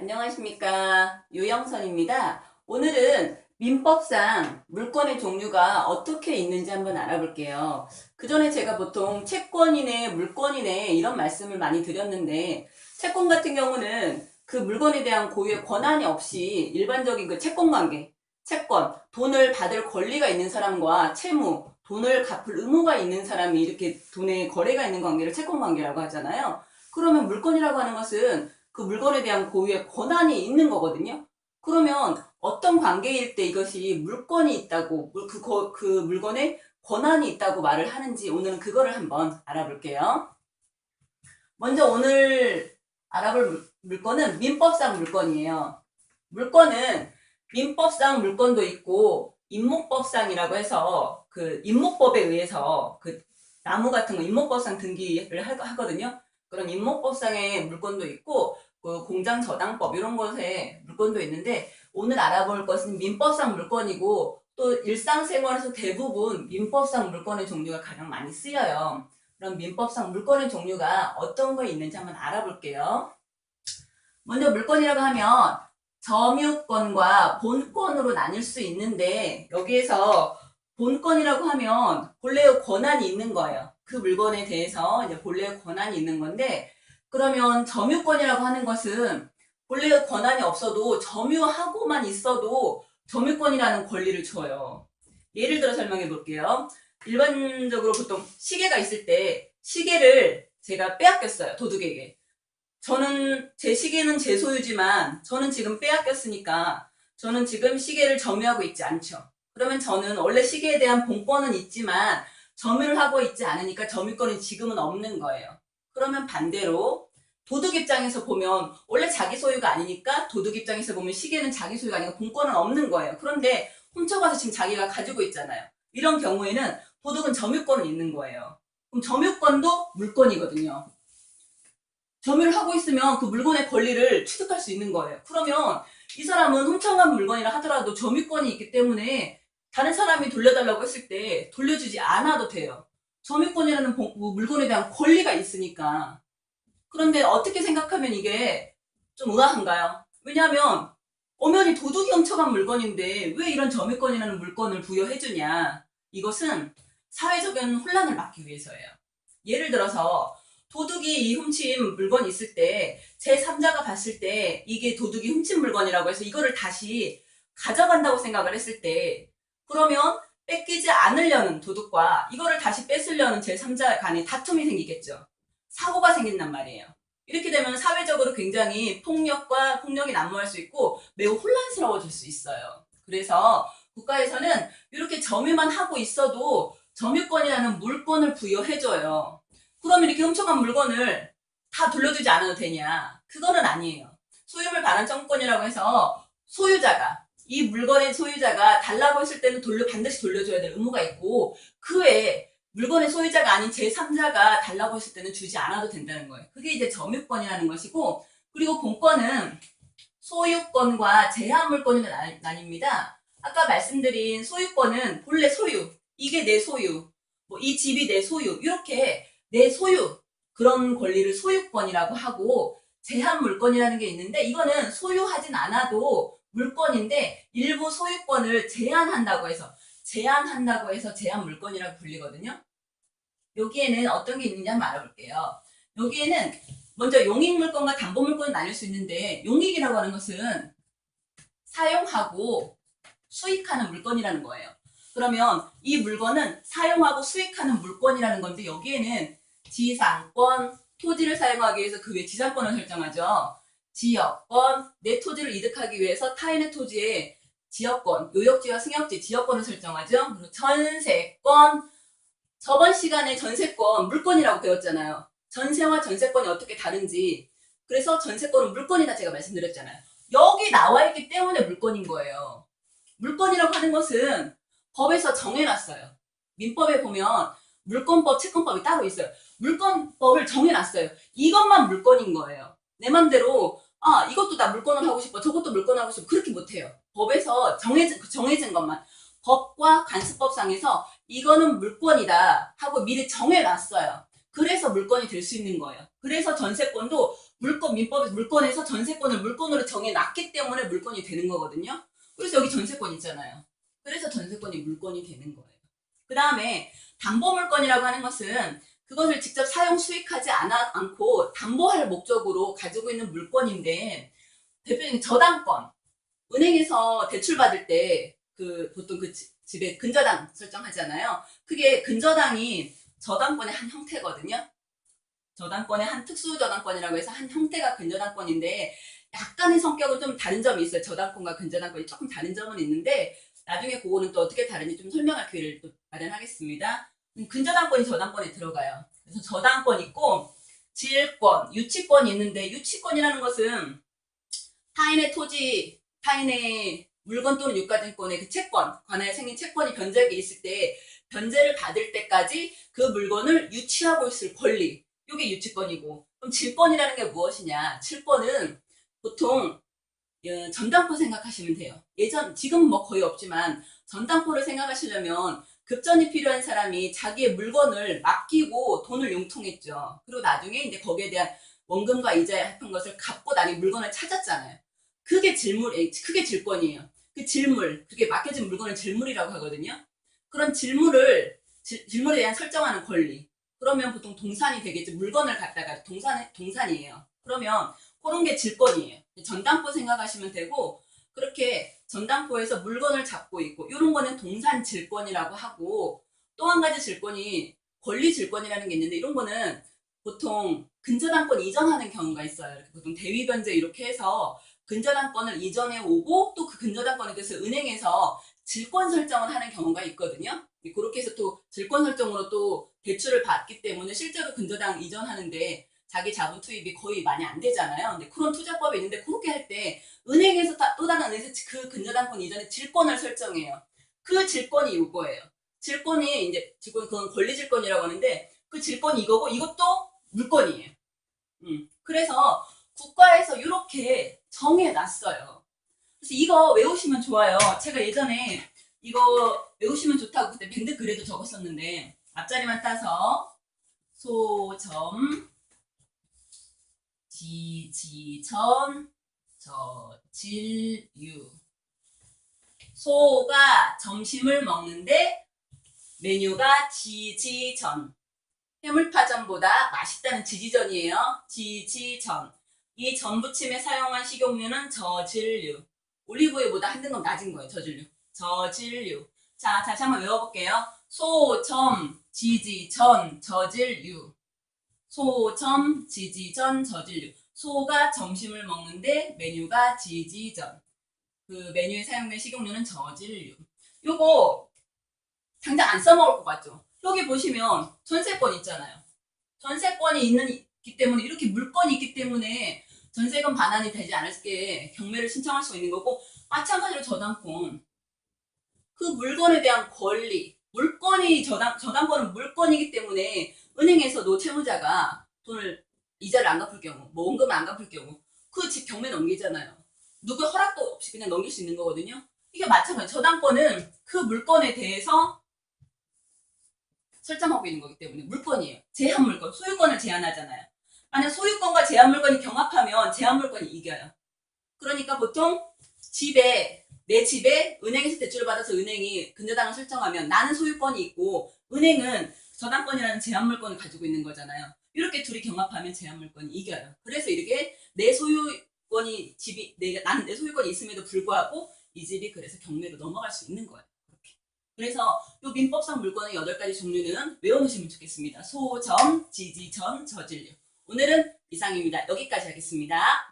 안녕하십니까. 유영선입니다. 오늘은 민법상 물권의 종류가 어떻게 있는지 한번 알아볼게요. 그 전에 제가 보통 채권이네, 물권이네 이런 말씀을 많이 드렸는데 채권 같은 경우는 그 물건에 대한 고유의 권한이 없이 일반적인 그 채권관계, 채권, 돈을 받을 권리가 있는 사람과 채무, 돈을 갚을 의무가 있는 사람이 이렇게 돈의 거래가 있는 관계를 채권관계라고 하잖아요. 그러면 물권이라고 하는 것은 그 물건에 대한 고유의 권한이 있는 거거든요. 그러면 어떤 관계일 때 이것이 물권이 있다고, 그 물건에 권한이 있다고 말을 하는지 오늘은 그거를 한번 알아볼게요. 먼저 오늘 알아볼 물건은 민법상 물건이에요. 물건은 민법상 물건도 있고 임목법상이라고 해서 그 임목법에 의해서 그 나무 같은 거 임목법상 등기를 하거든요. 그런 임목법상의 물건도 있고 그 공장저당법 이런 것에 물건도 있는데 오늘 알아볼 것은 민법상 물건이고 또 일상생활에서 대부분 민법상 물건의 종류가 가장 많이 쓰여요. 그럼 민법상 물건의 종류가 어떤 거 있는지 한번 알아볼게요. 먼저 물건이라고 하면 점유권과 본권으로 나뉠 수 있는데 여기에서 본권이라고 하면 본래의 권한이 있는 거예요. 그 물건에 대해서 이제 본래의 권한이 있는 건데 그러면 점유권이라고 하는 것은 본래의 권한이 없어도 점유하고만 있어도 점유권이라는 권리를 줘요. 예를 들어 설명해 볼게요. 일반적으로 보통 시계가 있을 때 시계를 제가 빼앗겼어요. 도둑에게. 저는 제 시계는 제 소유지만 저는 지금 빼앗겼으니까 저는 지금 시계를 점유하고 있지 않죠. 그러면 저는 원래 시계에 대한 본권은 있지만 점유를 하고 있지 않으니까 점유권이 지금은 없는 거예요. 그러면 반대로 도둑 입장에서 보면 원래 자기 소유가 아니니까 도둑 입장에서 보면 시계는 자기 소유가 아니고 본권은 없는 거예요. 그런데 훔쳐가서 지금 자기가 가지고 있잖아요. 이런 경우에는 도둑은 점유권은 있는 거예요. 그럼 점유권도 물권이거든요. 점유를 하고 있으면 그 물건의 권리를 취득할 수 있는 거예요. 그러면 이 사람은 훔쳐간 물건이라 하더라도 점유권이 있기 때문에 다른 사람이 돌려달라고 했을 때 돌려주지 않아도 돼요. 점유권이라는 물건에 대한 권리가 있으니까. 그런데 어떻게 생각하면 이게 좀 의아한가요? 왜냐하면 엄연히 도둑이 훔쳐간 물건인데 왜 이런 점유권이라는 물건을 부여해주냐. 이것은 사회적인 혼란을 막기 위해서예요. 예를 들어서 도둑이 이 훔친 물건이 있을 때 제3자가 봤을 때 이게 도둑이 훔친 물건이라고 해서 이거를 다시 가져간다고 생각을 했을 때 그러면 뺏기지 않으려는 도둑과 이거를 다시 뺏으려는 제3자 간에 다툼이 생기겠죠. 사고가 생긴단 말이에요. 이렇게 되면 사회적으로 굉장히 폭력이 난무할 수 있고 매우 혼란스러워질 수 있어요. 그래서 국가에서는 이렇게 점유만 하고 있어도 점유권이라는 물권을 부여해줘요. 그럼 이렇게 훔쳐간 물건을 다 돌려주지 않아도 되냐? 그거는 아니에요. 소유물 반환 청구권이라고 해서 소유자가 이 물건의 소유자가 달라고 했을 때는 반드시 돌려줘야 될 의무가 있고 그 외에 물건의 소유자가 아닌 제3자가 달라고 했을 때는 주지 않아도 된다는 거예요. 그게 이제 점유권이라는 것이고 그리고 본권은 소유권과 제한물권이 나뉩니다. 아까 말씀드린 소유권은 본래 소유, 이게 내 소유, 이 집이 내 소유 이렇게 내 소유 그런 권리를 소유권이라고 하고 제한물권이라는 게 있는데 이거는 소유하진 않아도 물권인데 일부 소유권을 제한한다고 해서 제한물권이라고 불리거든요. 여기에는 어떤 게 있는지 한번 알아볼게요. 여기에는 먼저 용익물권과 담보물권이 나뉠 수 있는데 용익이라고 하는 것은 사용하고 수익하는 물건이라는 거예요. 그러면 이 물건은 사용하고 수익하는 물건이라는 건데 여기에는 지상권, 토지를 사용하기 위해서 그 외 지상권을 설정하죠. 지역권, 내 토지를 이득하기 위해서 타인의 토지에 지역권, 요역지와 승역지, 지역권을 설정하죠. 그리고 전세권, 저번 시간에 전세권 물건이라고 배웠잖아요. 전세와 전세권이 어떻게 다른지. 그래서 전세권은 물건이다 제가 말씀드렸잖아요. 여기 나와 있기 때문에 물건인 거예요. 물건이라고 하는 것은 법에서 정해놨어요. 민법에 보면 물권법, 채권법이 따로 있어요. 물권법을 정해놨어요. 이것만 물건인 거예요. 내 맘대로 이것도 나 물건을 하고 싶어, 저것도 물건을 하고 싶어 그렇게 못해요. 법에서 정해진 것만. 법과 관습법상에서 이거는 물건이다 하고 미리 정해놨어요. 그래서 물건이 될 수 있는 거예요. 그래서 전세권도 민법에서 물권에서 전세권을 물권으로 정해놨기 때문에 물권이 되는 거거든요. 그래서 여기 전세권 있잖아요. 그래서 전세권이 물권이 되는 거예요. 그 다음에 담보물권이라고 하는 것은 그것을 직접 사용 수익하지 않고 담보할 목적으로 가지고 있는 물권인데, 대표적인 저당권. 은행에서 대출 받을 때 보통 집에 근저당 설정하잖아요. 그게 근저당이 저당권의 한 형태거든요. 저당권의 한 특수 저당권이라고 해서 한 형태가 근저당권인데, 약간의 성격은 좀 다른 점이 있어요. 저당권과 근저당권이 조금 다른 점은 있는데, 나중에 그거는 또 어떻게 다른지 좀 설명할 기회를 또 마련하겠습니다. 근저당권이 저당권에 들어가요. 그래서 저당권 있고, 질권, 유치권이 있는데, 유치권이라는 것은 타인의 토지, 타인의 물건 또는 유가증권의 그 채권, 관하에 생긴 채권이 변제가 있을 때, 변제를 받을 때까지 그 물건을 유치하고 있을 권리, 이게 유치권이고, 그럼 질권이라는 게 무엇이냐? 질권은 보통 전당포 생각하시면 돼요. 지금 뭐 거의 없지만 전당포를 생각하시려면 급전이 필요한 사람이 자기의 물건을 맡기고 돈을 융통했죠. 그리고 나중에 이제 거기에 대한 원금과 이자 같은 것을 갚고 나중에 물건을 찾았잖아요. 그게 질권이에요. 그 질물, 그게 맡겨진 물건을 질물이라고 하거든요. 그런 질물에 대한 설정하는 권리. 그러면 보통 동산이 되겠죠. 물건을 갖다가 동산이에요. 그러면 그런 게 질권이에요. 전당포 생각하시면 되고, 그렇게 전당포에서 물건을 잡고 있고, 이런 거는 동산 질권이라고 하고, 또 한 가지 질권이 권리 질권이라는 게 있는데, 이런 거는 보통 근저당권 이전하는 경우가 있어요. 이렇게 보통 대위변제 이렇게 해서 근저당권을 이전해 오고, 또 그 근저당권에 대해서 은행에서 질권 설정을 하는 경우가 있거든요. 그렇게 해서 또 질권 설정으로 또 대출을 받기 때문에 실제로 근저당 이전하는데 자기 자본 투입이 거의 많이 안 되잖아요. 근데 그런 투자법이 있는데, 그렇게 할 때 은행에서 또 다른 은행에서 그 근저당권 이전에 질권을 설정해요. 그 질권이 이거예요. 질권이 이제 그건 권리 질권이라고 하는데, 그 질권이 이거고, 이것도 물권이에요. 그래서 국가에서 이렇게 정해놨어요. 그래서 이거 외우시면 좋아요. 제가 예전에 이거 외우시면 좋다고 그때 밴드 글에도 적었었는데, 앞자리만 따서 소점 지지전 저질유. 소가 점심을 먹는데 메뉴가 지지전. 해물파전보다 맛있다는 지지전이에요. 지지전. 이 전부침에 사용한 식용유는 저질유. 올리브유보다 한 등급 낮은 거예요. 저질유. 저질유. 자, 다시 한번 외워볼게요. 소점 지지전 저질유. 소점 지지전 저질유. 소가 점심을 먹는데 메뉴가 지지전. 그 메뉴에 사용된 식용유는 저질유. 요거 당장 안 써먹을 것 같죠? 여기 보시면 전세권 있잖아요. 전세권이 있기 때문에, 이렇게 물건이 있기 때문에 전세금 반환이 되지 않을 게 경매를 신청할 수 있는 거고, 마찬가지로 저당권. 그 물건에 대한 권리, 저당권은 물건이기 때문에 은행에서도 채무자가 이자를 안 갚을 경우, 뭐 원금을 안 갚을 경우, 그 집 경매 넘기잖아요. 누구 허락도 없이 그냥 넘길 수 있는 거거든요. 이게 마찬가지. 저당권은 그 물건에 대해서 설정하고 있는 거기 때문에 물건이에요. 제한물건, 소유권을 제한하잖아요. 만약 소유권과 제한물건이 경합하면 제한물건이 이겨요. 그러니까 보통 내 집에 은행에서 대출을 받아서 은행이 근저당을 설정하면 나는 소유권이 있고 은행은 저당권이라는 제한물건을 가지고 있는 거잖아요. 이렇게 둘이 경합하면 제한물건이 이겨요. 그래서 이렇게 나는 내 소유권이 있음에도 불구하고 이 집이 그래서 경매로 넘어갈 수 있는 거예요. 그렇게. 그래서 이 민법상 물건의 8가지 종류는 외워놓으시면 좋겠습니다. 소점, 지지전, 저질유. 오늘은 이상입니다. 여기까지 하겠습니다.